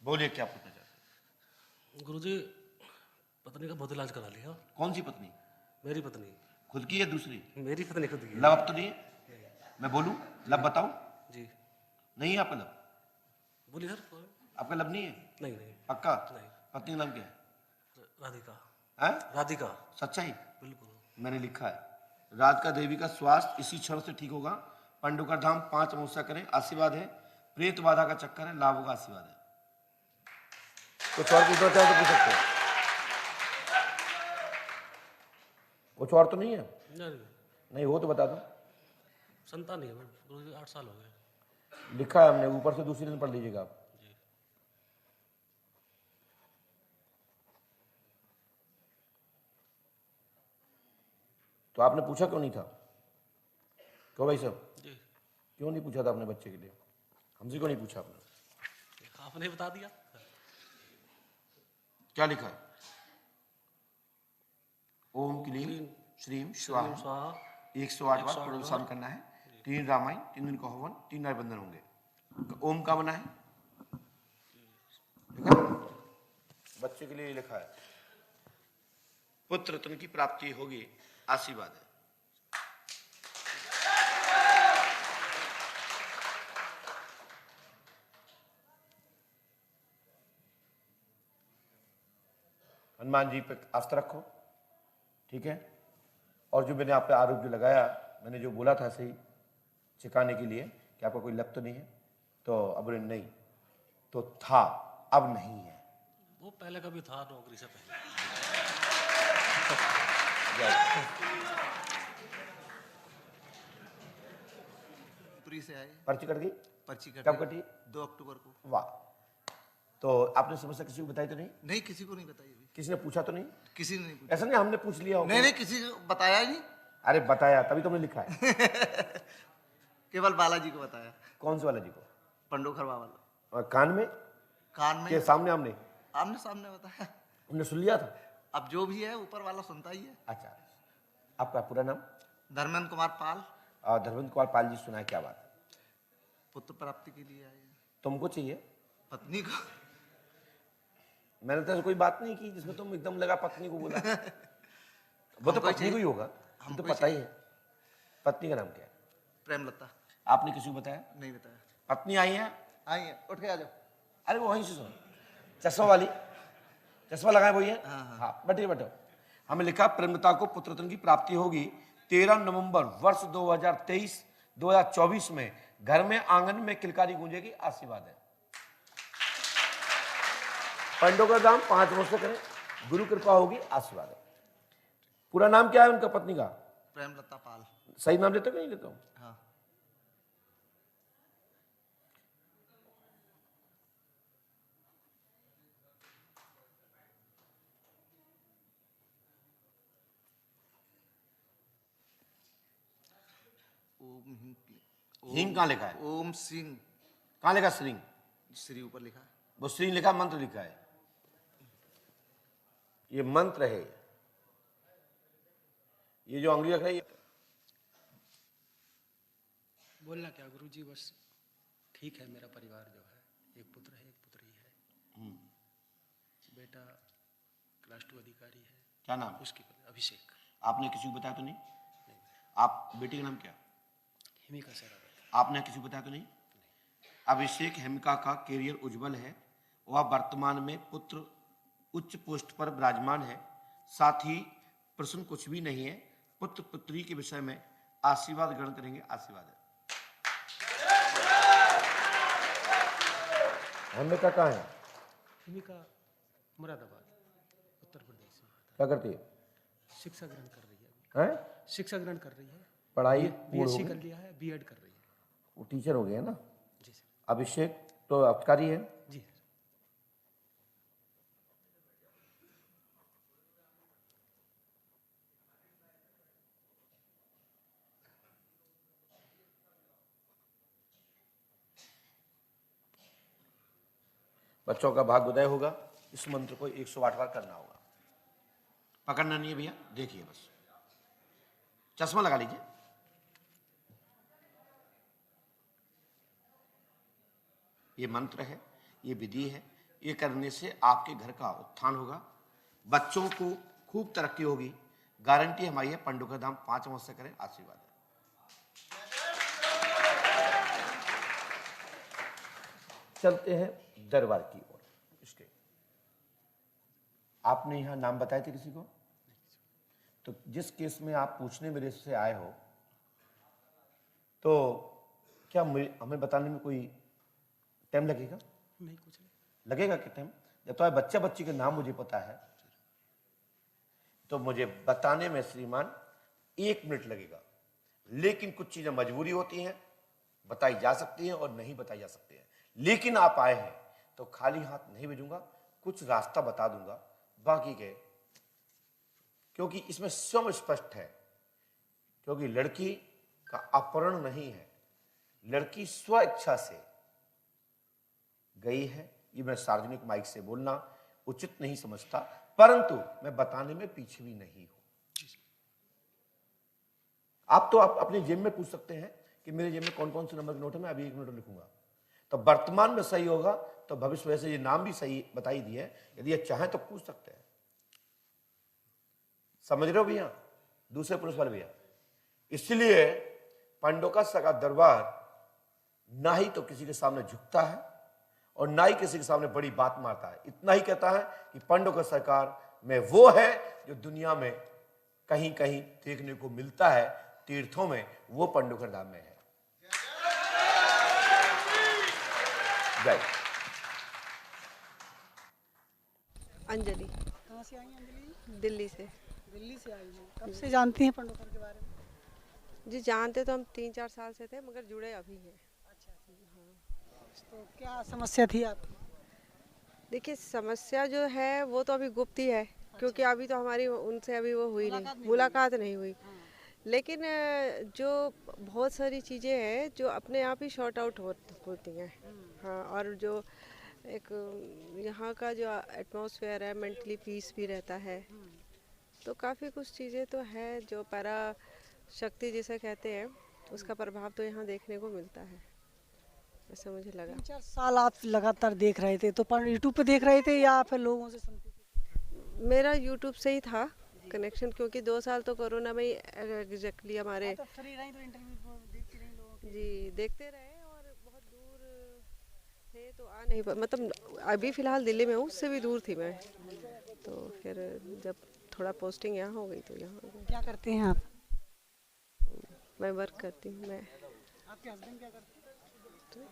बोलिए क्या पूछना चाहते हैं? गुरुजी, पत्नी का बहुत इलाज करा लिया। कौन सी पत्नी? मेरी पत्नी। खुद की या दूसरी? मेरी पत्नी खुद की है। लब अब तो नहीं है? मैं बोलूं लब बताऊं? जी। नहीं है आपका लब? बोलिए सर। आपका लब नहीं है? नहीं नहीं पक्का? नहीं। पत्नी का नाम क्या है? राधिका। हैं? राधिका। सच्चाई? बिल्कुल। मैंने लिखा है राधिका देवी का स्वास्थ्य इसी क्षण से ठीक होगा। पंडुका धाम 5 अमावस्या करें, आशीर्वाद है। प्रेत बाधा का चक्कर है, लाभ होगा, आशीर्वाद है। कुछ और पूछना चाहो तो पूछ सकते हो। कुछ और तो नहीं है? नहीं, नहीं हो तो बता दो। संतान नहीं है गुरुजी, 8 साल हो गए। लिखा है हमने, ऊपर से दूसरी दिन पढ़ लीजिएगा आप। जी। तो आपने पूछा क्यों नहीं था? क्यों भाई साहब, जी। क्यों नहीं पूछा था अपने बच्चे के लिए? हमसे क्यों नहीं पूछा आपने? आपने बता दिया। क्या लिखा है? ओम क्लीम श्रीम स्वाहा स्वाहा 108 बार प्रोत्साहन करना है। 3 रामायण, 3 दिन का हवन, 3 नरबंधन होंगे। ओम का बना है, ठीक है? बच्चे के लिए लिखा है पुत्र रत्न की प्राप्ति होगी, आशीर्वाद है। हनुमान जी पे आस्था रखो, ठीक है? और जो मैंने आप पे आरोप जो लगाया, मैंने जो बोला था सही सिखाने के लिए कि आपका कोई लब तो नहीं है, तो अब नहीं तो था, अब नहीं है। वो पहले कभी था, नौकरी से पहले। से आए। पर्ची कट गई? पर्ची कटी। कब कटी? 2 अक्टूबर को। वाह। तो आपने समस्या किसी को बताई तो नहीं? नहीं, किसी को नहीं बताई अभी। किसी ने पूछा तो नहीं? किसी ने नहीं पूछा। ऐसा नहीं हमने पूछ लिया होगा। नहीं, किसी को बताया ही नहीं। अरे बताया तभी तुमने लिखा है। केवल बालाजी को बताया। कौन से वाला जी को? पंडोखरवा वाला। और कान में? कान में के सामने आमने? आमने सामने बताया। हमने सुन लिया था। अब जो भी है ऊपर वाला सुनता ही है। अच्छा, आपका पूरा नाम? धर्मेंद्र कुमार पाल। धर्मेंद्र कुमार पाल जी, सुना है, क्या बात है? पुत्र प्राप्ति के लिए आए हैं। तुमको चाहिए? पत्नी को। मैंने तो कोई बात नहीं की जिसमें तुम एकदम लगा पत्नी को बोला। वो तो पत्नी को ही होगा, हम तो पता ही है। पत्नी का नाम क्या है? प्रेमलता। आपने किसी को बताया? नहीं बताया। पत्नी आई है? आई है, उठ के आ जाओ। अरे वो वहीं से सुनो, चश्मा वाली, चश्मा लगाए वही है। हाँ। हाँ बैठिए बैठो। हमें लिखा प्रेमलता को पुत्र रत्न की प्राप्ति होगी 13 नवंबर वर्ष 2023-2024 में घर में आंगन में किलकारी गूंजेगी, आशीर्वाद है। पंडों दाम 5 वर्ष करें, गुरु कृपा होगी, आशीर्वाद है। पूरा नाम क्या है उनका पत्नी का? प्रेमलता पाल। सही नाम लेते हो कि नहीं लेते हो? हाँ। हिंग कहाँ लिखा है? ओम सिंह। कहाँ लिखा? श्रींग? श्री ऊपर लिखा है। वो श्रींग लिखा, मंत्र लिखा है। ये मंत्र है। ये जो अंगली रख रहा है ये बोलना क्या गुरुजी, बस ठीक है। मेरा परिवार जो है, एक पुत्र है, एक पुत्री है। बेटा क्लास 2 अधिकारी है। क्या नाम? उसकी अभिषेक। आपने किसी को बताया तो नहीं? आप बेटे का नाम क्या? हिमिका सर। आपने किसी को बताया तो नहीं? अभिषेक हेमिका का कैरियर उज्जवल है। वह वर्तमान में पुत्र उच्च पोस्ट पर विराजमान है। साथ ही प्रश्न कुछ भी नहीं है। पुत्र पुत्री के विषय में आशीर्वाद ग्रहण करेंगे, आशीर्वाद है। हेमिका कहाँ है? हिमिका मुरादाबाद, उत्तर प्रदेश में। क्या करती है? शिक्षा ग्रहण कर रही है। हैं? शिक्षा ग्रहण कर रही है। पढ़ाई बीएससी कर लिया है, बीएड कर रही है। वो टीचर हो गया ना? जी सर। अभिषेक तो अबकारी है। जी सर। बच्चों का भाग्योदय होगा। इस मंत्र को 108 बार करना होगा। पकड़ना नहीं है भैया, देखिए बस। चश्मा लगा लीजिए। ये मंत्र है, ये विधि है, ये करने से आपके घर का उत्थान होगा, बच्चों को खूब तरक्की होगी, गारंटी हमारी है। पंडों का धाम 5 अमावस्या करें, आशीर्वाद है। चलते हैं दरबार की ओर। इसके आपने यहाँ नाम बताए थे किसी को? तो जिस केस में आप पूछने मेरे से आए हो, तो क्या हमें बताने में कोई टाइम लगेगा? नहीं, कुछ नहीं लगेगा कि टाइम? जब तो बच्चा बच्ची के नाम मुझे पता है, तो मुझे बताने में श्रीमान 1 मिनट लगेगा। लेकिन कुछ चीजें मजबूरी होती हैं, बताई जा सकती हैं और नहीं बताई जा सकती हैं। लेकिन आप आए हैं तो खाली हाथ नहीं भेजूंगा, कुछ रास्ता बता दूंगा, बाकी के क्योंकि इसमें स्वयं स्पष्ट है, क्योंकि लड़की का अपहरण नहीं है, लड़की स्व इच्छा से गई है। ये मैं सार्वजनिक माइक से बोलना उचित नहीं समझता, परंतु मैं बताने में पीछे भी नहीं हूं। आप तो आप अपने जेब में पूछ सकते हैं कि मेरे जेब में कौन कौन से नंबर के नोट है, मैं अभी 1 मिनट लिखूंगा। तो वर्तमान में सही होगा तो भविष्य, वैसे ये नाम भी सही बताई दिए, यदि ये चाहें तो पूछ सकते हैं। समझ रहे हो भैया, दूसरे पुरुष वाले भैया? इसलिए पंडोका का दरबार ना ही तो किसी के सामने झुकता है और ना ही किसी के सामने बड़ी बात मारता है। इतना ही कहता है कि पंडोका सरकार में वो है जो दुनिया में कहीं कहीं देखने को मिलता है, तीर्थों में, वो पंडोकर धाम में है। जय। अंजलि। कहाँ से आई हैं अंजलि? दिल्ली से। दिल्ली से आई हैं। कब से जानती हैं पंडोकर के बारे में? जी जानते तो हम 3-4 साल से थे, मगर जुड़े अभी हैं। अच्छा, तो क्या समस्या थी आपकी? देखिए समस्या जो है वो तो अभी गुप्त ही है, क्योंकि अभी तो हमारी उनसे अभी वो हुई नहीं, मुलाकात नहीं हुई। लेकिन जो बहुत सारी चीज़ें हैं जो अपने आप ही शॉर्ट आउट होती हैं। हाँ, और जो एक यहाँ का जो एटमॉस्फेयर है, मेंटली पीस भी रहता है, तो काफ़ी कुछ चीज़ें तो है जो पैरा शक्ति जिसे कहते हैं, उसका प्रभाव तो यहाँ देखने को मिलता है, ऐसा मुझे लगा। 3-4 साल आप लगातार देख रहे थे, तो यूट्यूब पे देख रहे थे या फिर लोगों से सुनते थे? मेरा यूट्यूब से ही था कनेक्शन, क्योंकि 2 साल तो कोरोना में ही एग्जैक्टली हमारे तो फ्री रही तो इंटरव्यू देखती रही लोगों के। जी देखते रहे, और बहुत दूर थे तो आ नहीं मतलब अभी फ़िलहाल दिल्ली में हूँ, उससे भी दूर थी मैं। तो फिर जब थोड़ा पोस्टिंग यहाँ हो गई तो यहाँ हो गई। क्या करते हैं आप? मैं वर्क करती हूँ। मैं आपके हस्बैंड क्या करते हैं?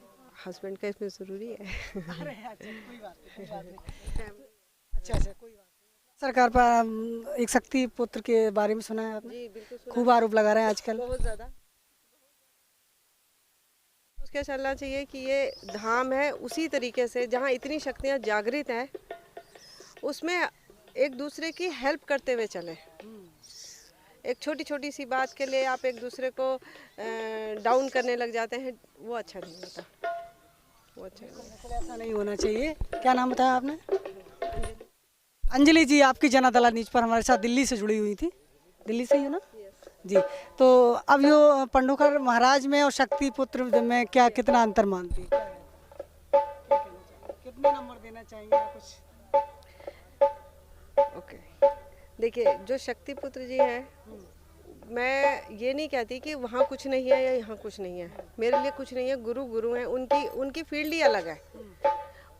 हस्बैंड का इसमें ज़रूरी है। अरे अच्छा, कोई बात नहीं, कोई बात नहीं। अच्छा, कोई बात नहीं। सरकार पर एक शक्ति पुत्र के बारे में सुना है आपने? जी बिल्कुल सुना। खूब आरोप लगा रहे हैं आजकल। बहुत ज़्यादा। उसके चलना चाहिए कि ये धाम है उसी तरीके से जहाँ इतनी शक्तियाँ जागृत हैं, उसमें एक दूसरे की हेल्प करते हुए चले। एक छोटी छोटी सी बात के लिए आप एक दूसरे को डाउन करने लग जाते हैं, वो अच्छा नहीं होता, वो अच्छा नहीं होता। बिल्कुल ऐसा नहीं होना चाहिए। क्या नाम बताया आपने? अंजलि जी, आपकी जनता न्यूज पर हमारे साथ दिल्ली से जुड़ी हुई थी। दिल्ली से ही हो ना? जी। तो अब यो पंडोकर महाराज में और शक्ति पुत्र में क्या कितना अंतर मानती है? कितने नंबर देना चाहेंगे आप कुछ? ओके, देखिए जो शक्ति पुत्र जी हैं, मैं ये नहीं कहती कि वहाँ कुछ नहीं है या यहाँ कुछ नहीं है। मेरे लिए कुछ नहीं है, गुरु गुरु हैं, उनकी फील्ड ही अलग है।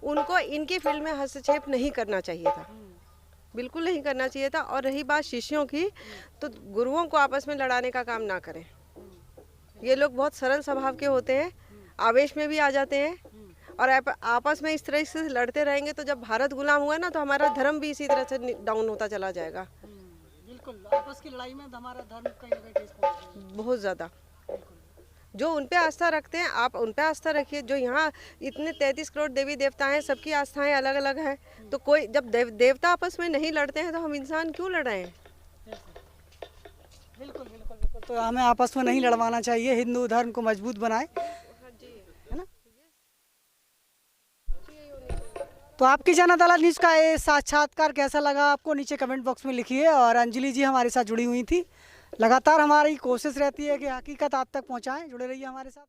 उनको इनकी फील्ड में हस्तक्षेप नहीं करना चाहिए था, बिल्कुल नहीं करना चाहिए था। और रही बात शिष्यों की, तो गुरुओं को आपस में लड़ाने का काम ना करें। ये लोग बहुत सरल स्वभाव के होते हैं, आवेश में भी आ जाते हैं, और आपस में इस तरह से लड़ते रहेंगे तो जब भारत गुलाम हुआ ना, तो हमारा धर्म भी इसी तरह से डाउन होता चला जाएगा। बिल्कुल, आपस की लड़ाई में हमारा धर्म कहीं ना कहीं ठेस पहुंचेगा। बहुत ज़्यादा। जो उन पे आस्था रखते हैं, आप उन पे आस्था रखिए। जो यहाँ इतने 33 करोड़ देवी देवता हैं, सबकी आस्थाएं अलग अलग हैं, तो कोई जब देवता आपस में नहीं लड़ते हैं तो हम इंसान क्यों लड़ाएं? बिल्कुल बिल्कुल बिल्कुल। तो हमें आपस में नहीं लड़वाना चाहिए, हिंदू धर्म को मजबूत बनाए, है ना? तो आपकी जनता न्यूज का ये साक्षात्कार कैसा लगा आपको, नीचे कमेंट बॉक्स में लिखिए। और अंजलि जी हमारे साथ जुड़ी हुई थी। लगातार हमारी कोशिश रहती है कि हकीकत आप तक पहुंचाएं। जुड़े रहिए हमारे साथ।